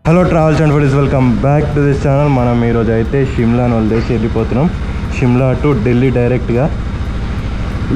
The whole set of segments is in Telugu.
Hello travels and foodies, welcome back to this channel. మనం ఈరోజు అయితే షిమ్లాని వదిలేసి వెళ్ళిపోతున్నాం. షిమ్లా టు ఢిల్లీ డైరెక్ట్గా.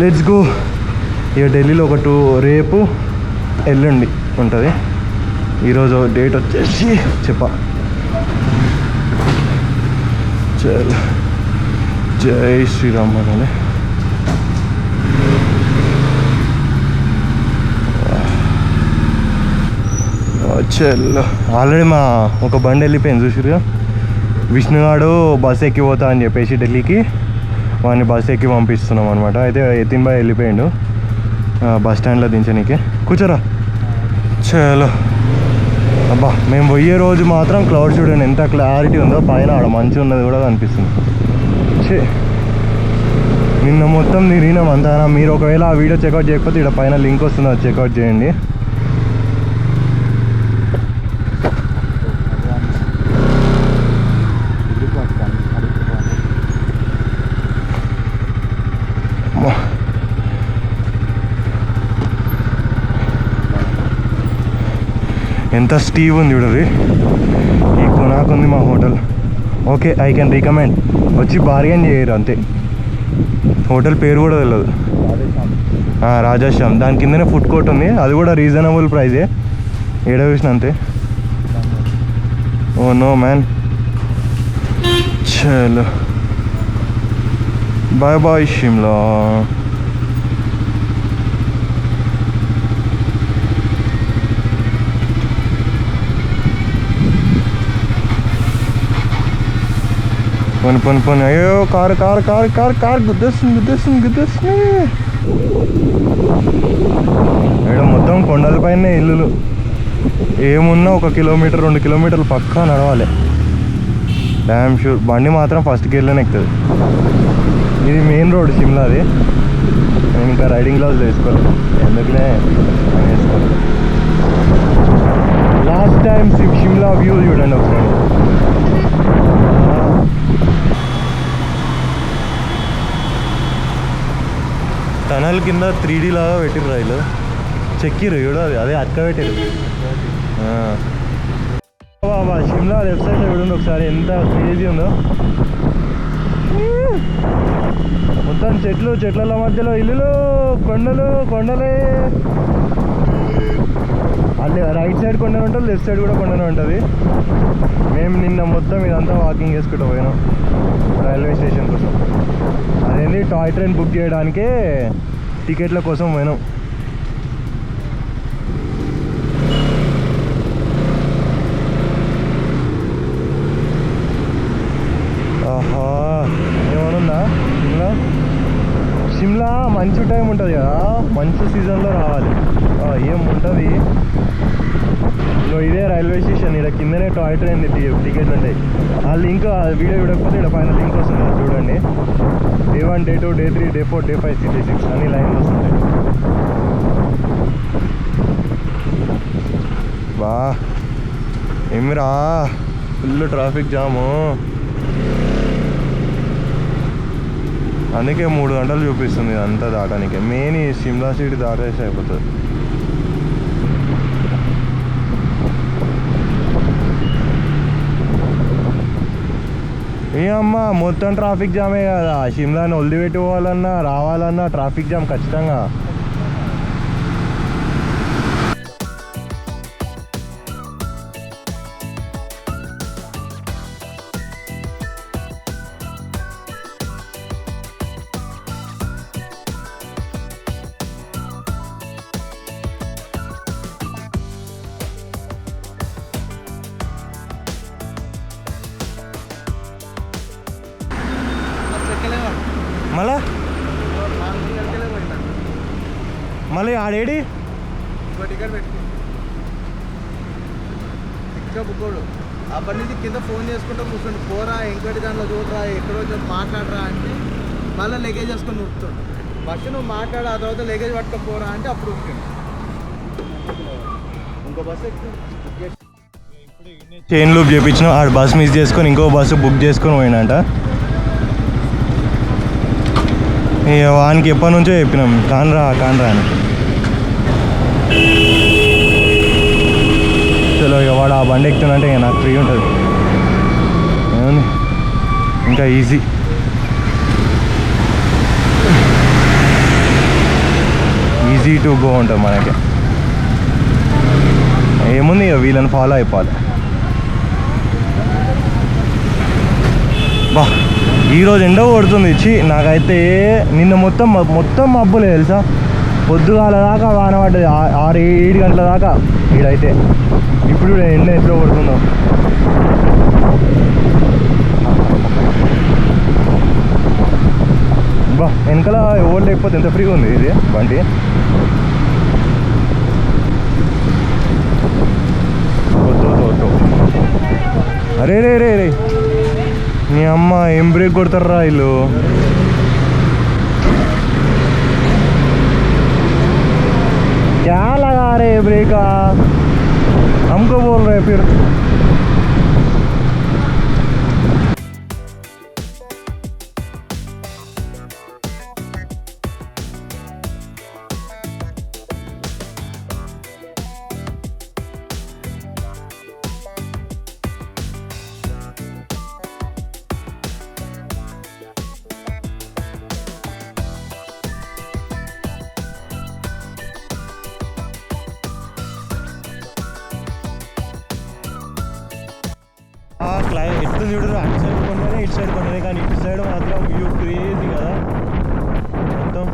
Let's go. ఇక ఢిల్లీలో రేపు ఎల్లుండి ఉంటుంది. ఈరోజు డేట్ వచ్చేసి చల్ జై శ్రీరామ్ అనాలి. చల్ ఆల్రెడీ మా ఒక బండి వెళ్ళిపోయింది చూసిరుగా. విష్ణుగాడు బస్ ఎక్కిపోతా అని చెప్పేసి ఢిల్లీకి వాడిని బస్ ఎక్కి పంపిస్తున్నాం అనమాట. అయితే యతీన్ బాయ్ వెళ్ళిపోయాడు బస్ స్టాండ్లో దించనీకి. కూర్చోరా. చలో అబ్బా, మేము పోయే రోజు మాత్రం క్లౌడ్ చూడండి ఎంత క్లారిటీ ఉందో. పైన ఆడ మంచి ఉన్నది కూడా కనిపిస్తుంది. నిన్న మొత్తం తిరిగినాం అంతా. మీరు ఒకవేళ ఆ వీడియో చెక్అవుట్ చేయకపోతే ఇక్కడ పైన లింక్ వస్తుంది, అది చెక్అవుట్ చేయండి. ఎంత స్టీవ్ ఉంది చూడది. ఈ కొనాకుంది మా hotel. Okay, I can recommend. వచ్చి బార్గెన్ చేయరు అంతే. హోటల్ పేరు కూడా తెలియదు. రాజాశ్యామ్. దాని కిందనే ఫుడ్ కోర్ట్ ఉంది, అది కూడా రీజనబుల్ ప్రైజే. ఏడ చూసిన అంతే. Oh no man. చలో బాయ్ బాయ్ షిమ్లా. పోని. అయ్యో కారు గుద్దేస్తుంది. ఇక్కడ మొత్తం కొండలపైన ఇల్లులు. ఏమున్నా 1 కిలోమీటర్ 2 కిలోమీటర్లు పక్కా నడవాలి. Damn sure. బండి మాత్రం ఫస్ట్ గేర్లోనే ఎక్కుతుంది. ఇది మెయిన్ రోడ్ షిమ్లాది. నేను ఇంకా రైడింగ్ గ్లౌజ్ వేసుకోలేదు, ఎందుకులే వేసుకోలేదు. లాస్ట్ టైం షిమ్లా వ్యూ చూడండి ఒకసారి. టనల్ కింద 3D లాగా పెట్టిరు రైలు. చెక్కిరు చూడాలి, అదే అక్క పెట్టిరు. బాబా షిమ్లా లెఫ్ట్ సైడ్లో చూడండి ఒకసారి ఎంత క్రేజీ ఉందో. మొత్తం చెట్ల మధ్యలో ఇల్లులు, కొండలే. అదే రైట్ సైడ్ కొండనే ఉంటుంది, లెఫ్ట్ సైడ్ కూడా కొండనే ఉంటుంది. మేము నిన్న మొత్తం ఇదంతా వాకింగ్ చేసుకుంటూ పోయినాం రైల్వే స్టేషన్ కోసం. అదేంటి టాయ్ ట్రైన్ బుక్ చేయడానికే టికెట్ల కోసం పోయినాం. ఆహా, ఏమనుందా షిమ్లా మంచు టైం ఉంటుంది కదా, మంచు సీజన్లో రావాలి. ఏముంటుంది ఇదే రైల్వే స్టేషన్. ఇక్కడ కిందనే టాయ్ ట్రైన్ టికెట్లు ఉంటాయి. ఆ లింక్ వీడియో చూడకపోతే ఇక్కడ పైన లింక్ వస్తుంది, చూడండి. Day 1, Day 2, Day 3, Day 4, Day 5, Day 6 అన్ని లైన్లు వస్తుంటాయి. బా ఏమిరా, ఫుల్ ట్రాఫిక్ జాము. అందుకే 3 గంటలు చూపిస్తుంది అంతా దాటానికి. మెయిన్ ఈ షిమ్లా సిటీ దాటేసి అయిపోతుంది. ఏమమ్మా మొత్తం ట్రాఫిక్ జామే కదా. షిమ్లాని వదిలిపెట్టుకోవాలన్నా రావాలన్నా ట్రాఫిక్ జామ్ ఖచ్చితంగా. మళ్ళీ ఆడేడి టికెట్ పెట్టుకో ఇంకా బుక్కోడు. అప్పటి నుంచి కింద ఫోన్ చేసుకుంటూ కూర్చోండి. పోరా ఇంకోటి దాంట్లో చూడరా, ఎక్కడో మాట్లాడరా అంటే మళ్ళీ లగేజ్ వేసుకొని ఉడుతాడు. ఫస్ట్ నువ్వు మాట్లాడు, ఆ తర్వాత లగేజ్ పట్టుకోపోరా అంటే అప్పుడు ఉడుతుంది. ఇంకో బస్సు ఎక్కువ చైన్ లూప్ చేయించినాం. ఆడు బస్ మిస్ చేసుకొని ఇంకో బస్సు బుక్ చేసుకొని పోయినంట. వానికి ఎప్పటి నుంచో చెప్పినాం కానరా అని. చలో ఇక వాడు ఆ బండి ఎక్కుతానంటే ఇక నాకు ఫ్రీ ఉంటుంది ఏముంది ఇంకా ఈజీ టు గో ఉంటుంది మనకి. ఏముంది ఇక వీళ్ళని ఫాలో అయిపోవాలి. బా ఈరోజు ఎండ కొడుతుంది ఇచ్చి నాకైతే. నిన్న మొత్తం మబ్బులే తెలుసా, పొద్దుగాల దాకా వాన పడ్డది 6-7 గంటల దాకా ఈడైతే. ఇప్పుడు ఎండ ఎట్లా కొడుతుందో. బా వెనకాల ఎవరు లేకపోతే ఎంత ఫ్రీగా ఉంది ఇది బండి. అరే రే రే రే నీ అమ్మ ఏం బ్రేక్ కొడతారా వీళ్ళు. क्या लगा रहे ब्रेक, हमको बोल रहे फिर. ఎట్లు చూడరు, అటు సైడ్ కొండనే ఇటు సైడ్ కొండనే, కానీ ఇటు సైడ్ మాత్రం వ్యూ క్రేజీ కదా మొత్తం.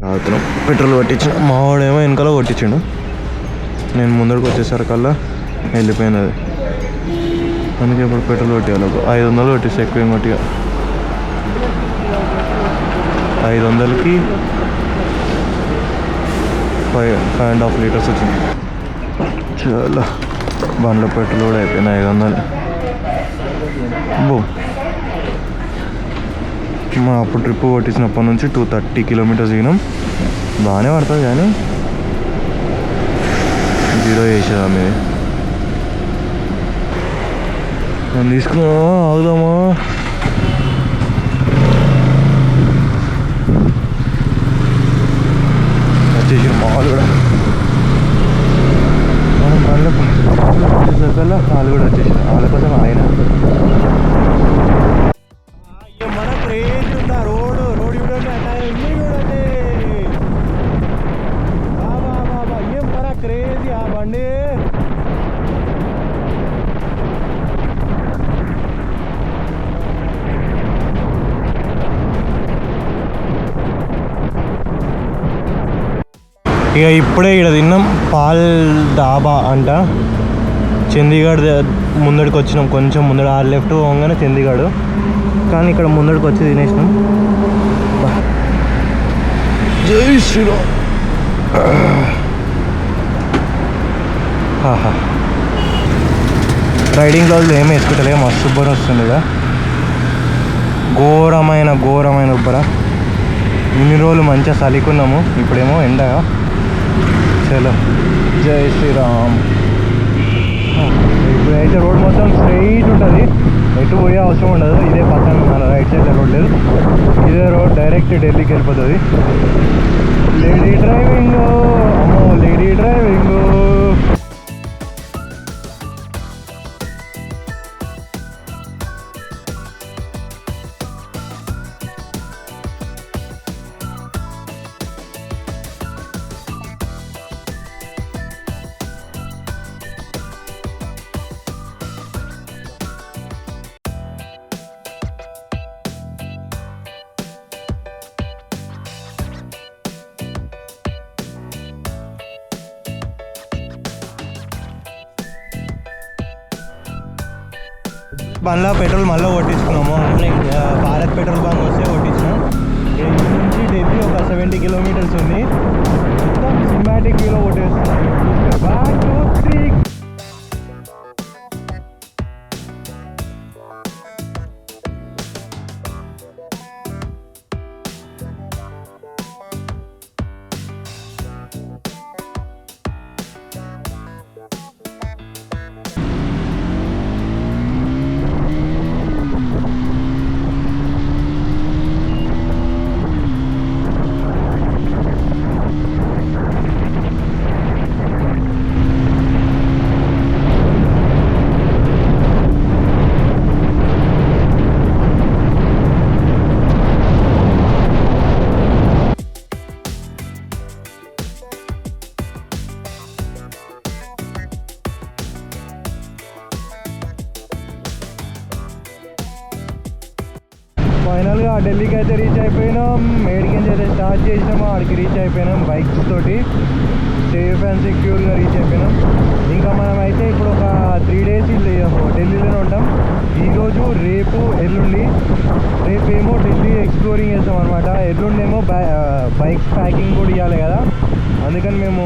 తాగుతున్నాం. పెట్రోల్ కొట్టించిన మావాడేమో వెనకాల కొట్టించాడు. నేను ముందరికి వచ్చేసరికల్లా వెళ్ళిపోయింది అది. అందుకే ఇప్పుడు పెట్రోల్ కొట్టియాలి. 500 కొట్టిస్తే ఎక్కువ ఏం కొట్టిగా. 500కి 5.5 లీటర్స్ వచ్చింది. చాలా బండ్లో పెట్రోల్ కూడా అయిపోయింది. 500 బో. మా అప్పుడు ట్రిప్ కొట్టించినప్పటి నుంచి 230 కిలోమీటర్స్ దిగినాం. బాగానే పడుతుంది కానీ 0 చేసేదాం. ఇది నేను తీసుకున్నామా ఆగుదామా. వచ్చేసి మాల్ కూడా మనం బండ్లో వచ్చేసరికల్లా వాళ్ళు కూడా వచ్చేసారు. వాళ్ళ కోసం ఆయన మన క్రేజ్ ఉందా. రోడ్ చూడండి, ఇల్లు చూడండి. బాబా ఏం పరా క్రేజీ ఆ బండి. ఇక ఇప్పుడే ఇక్కడ తిన్నాం. పాల్ డాబా అంట. చండీగఢ్ ముందడికి వచ్చినాం. కొంచెం ముందడ లెఫ్ట్ పోగానే చండీగఢ్, కానీ ఇక్కడ ముందడికి వచ్చి తినేసినాం. జై శ్రీరామ్. రైడింగ్ గ్లౌజులు ఏమి వేసుకుంటలే, మస్తు ఉబ్బరం వస్తుంది కదా. ఘోరమైన ఉబ్బర. ఇన్ని రోజులు మంచిగా చలికున్నాము, ఇప్పుడేమో ఎండ. చలో జై శ్రీరామ్. ఇప్పుడైతే రోడ్ మొత్తం స్ట్రైట్ ఉంటుంది, ఎటు పోయే అవసరం ఉండదు. ఇదే పక్కన మన రైట్ సైడ్ రోడ్ లేదు, ఇదే రోడ్ డైరెక్ట్ ఢిల్లీకి వెళ్ళిపోతుంది. లేడీ డ్రైవింగ్, అమ్మో లేడీ డ్రైవింగ్. బండ్లో పెట్రోల్ మళ్ళీ కొట్టించుకున్నాము. భారత్ పెట్రోల్ బంక్ వస్తే కొట్టించినాం. ఇక్కడ నుంచి ఢిల్లీ ఒక 70 కిలోమీటర్స్ ఉంది. మొత్తం సినిమాటిక్ వ్యూలో కొట్టేస్తున్నాం. 1 2 3 ఫైనల్గా ఢిల్లీకి అయితే రీచ్ అయిపోయినాం. మేడికి అయితే స్టార్ట్ చేసినాము, ఆడికి రీచ్ అయిపోయినాం బైక్స్ తోటి. సేఫ్ అండ్ సెక్యూర్గా రీచ్ అయిపోయినాం. ఇంకా మనం అయితే ఇప్పుడు ఒక 3 days ఢిల్లీలోనే ఉంటాం. ఈరోజు, రేపు, ఎల్లుండి. రేపేమో ఢిల్లీ ఎక్స్ప్లోరింగ్ చేస్తాం అనమాట. ఎల్లుండేమో బైక్ ప్యాకింగ్ కూడా ఇవ్వాలి కదా, అందుకని మేము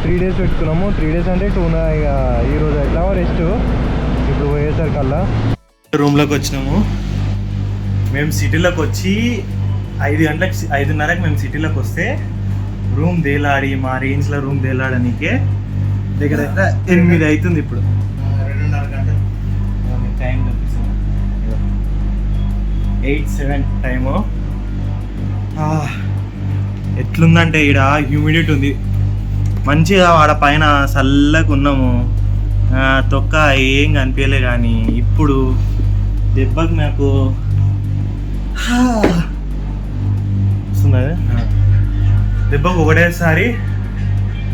3 days పెట్టుకున్నాము. 3 days అంటే 2 ఇక ఈరోజు ఎట్లా రెస్ట్. ఇప్పుడు పోయేసరికల్లా రూమ్లోకి వచ్చినాము. మేము సిటీలోకి వచ్చి 5 గంటలకు 5:30కి మేము సిటీలోకి వస్తే రూమ్ తేలాడి, మా రేంజ్లో రూమ్ తేలాడనికే దగ్గర 8 అవుతుంది. ఇప్పుడు 2.5 గంటలు టైం కనిపిస్తుంది. 8:07 టైము. ఎట్లుందంటే ఇక్కడ హ్యూమిడిటీ ఉంది మంచిగా. ఆడ పైన చల్లగా ఉన్నాము, తొక్క ఏం కనిపించలే. కానీ ఇప్పుడు దెబ్బకి నాకు వస్తుంది. దెబ్బకు ఒకటేసారి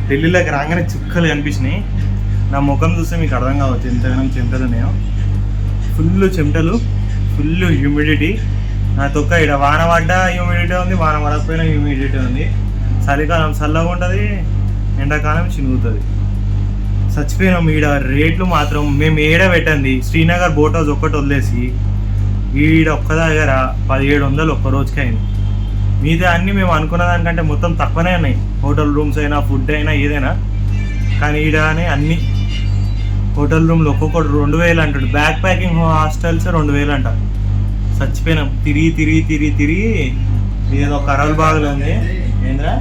ఢిల్లీలోకి రాగానే చుక్కలు కనిపించినాయి. నా ముఖం చూస్తే మీకు అర్థం కావచ్చు ఎంతగానో చెమటలు ఉన్నాయో. ఫుల్ చెమటలు, ఫుల్ హ్యూమిడిటీ. నా తొక్క ఇక్కడ వాన పడ్డా హ్యూమిడిటీ ఉంది, వాన పడకపోయినా హ్యూమిడిటీ ఉంది. చలికాలం చల్లగా ఉంటుంది, ఎండాకాలం చినుగుతుంది. చచ్చిపోయినాం. ఈడ రేట్లు మాత్రం మేము ఏడ పెట్టండి. శ్రీనగర్ బోట్ హౌస్ ఒక్కటి వదిలేసి ఈడ ఒక్క దగ్గర 1700 ఒక్క రోజుకి అయింది. మిగతా అన్నీ మేము అనుకున్న దానికంటే మొత్తం తక్కువనే ఉన్నాయి. హోటల్ రూమ్స్ అయినా, ఫుడ్ అయినా, ఏదైనా. కానీ ఈడనే అన్నీ హోటల్ రూమ్లు ఒక్కొక్కటి 2000 అంటాడు. బ్యాక్ ప్యాకింగ్ హాస్టల్స్ 2000 అంట. చచ్చిపోయినాం తిరిగి. ఏదో కరవల్ బాగులు ఉంది ఏంద్రా,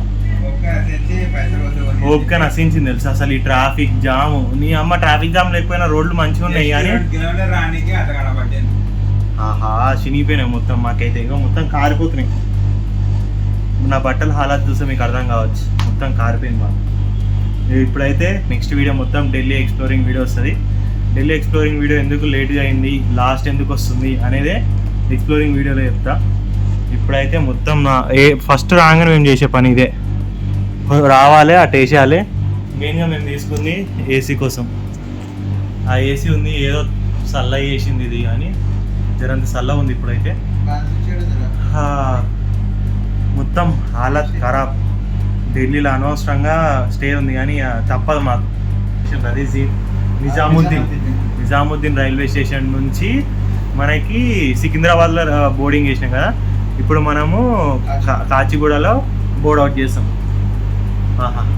ఓపిక నశించింది తెలుసు. అసలు ఈ ట్రాఫిక్ జాము, నీ అమ్మ ట్రాఫిక్ జామ్ లేకపోయినా రోడ్లు మంచిగా ఉన్నాయి కానీ ఆహా చినిగిపోయినాయి మొత్తం. మాకైతే ఇక మొత్తం కారిపోతున్నాయి. నా బట్టల హాలత్ చూస్తే మీకు అర్థం కావచ్చు, మొత్తం కారిపోయింది మాకు. ఇప్పుడైతే నెక్స్ట్ వీడియో మొత్తం ఢిల్లీ ఎక్స్ప్లోరింగ్ వీడియో వస్తుంది. ఢిల్లీ ఎక్స్ప్లోరింగ్ వీడియో ఎందుకు లేట్గా అయింది, లాస్ట్ ఎందుకు వస్తుంది అనేదే ఎక్స్ప్లోరింగ్ వీడియోలో చెప్తా. ఇప్పుడైతే మొత్తం ఫస్ట్ రాగానే మేము చేసే పని ఇదే. రావాలి, అటు వేసేయాలి. మెయిన్గా మేము తీసుకుంది ఏసీ కోసం. ఆ ఏసీ ఉంది, ఏదో చల్లగా వేసింది ఇది కానీ జరంత చల్లగా ఉంది. ఇప్పుడైతే మొత్తం హాలత్ ఖరాబ్. ఢిల్లీలో అనవసరంగా స్టే ఉంది కానీ తప్పదు మాకు. అది నిజాముద్దీన్ రైల్వే స్టేషన్ నుంచి మనకి సికింద్రాబాద్లో బోర్డింగ్ చేసినాం కదా. ఇప్పుడు మనము కాచిగూడలో బోర్డ్ అవుట్ చేస్తాం.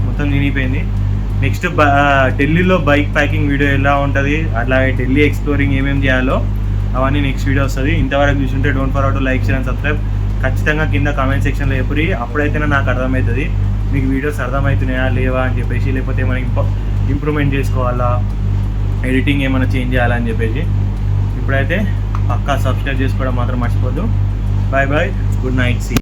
మొత్తం నిండిపోయింది. నెక్స్ట్ ఢిల్లీలో బైక్ ప్యాకింగ్ వీడియో ఎలా ఉంటుంది, అట్లాగే ఢిల్లీ ఎక్స్ప్లోరింగ్ ఏమేమి చేయాలో అవన్నీ నెక్స్ట్ వీడియో వస్తుంది. ఇంతవరకు చూసుంటే don't forget to like, share and subscribe. ఖచ్చితంగా కింద కామెంట్ సెక్షన్లో ఎప్పుడు అప్పుడైతేనే నాకు అర్థమవుతుంది మీకు వీడియోస్ అర్థమవుతున్నాయా లేవా అని చెప్పేసి, లేకపోతే ఏమైనా ఇంప్రూవ్మెంట్ చేసుకోవాలా, ఎడిటింగ్ ఏమైనా చేంజ్ చేయాలా అని చెప్పేసి. ఇప్పుడైతే పక్కా సబ్స్క్రైబ్ చేసుకోవడం మాత్రం మర్చిపోద్దు. Bye bye, good night, see.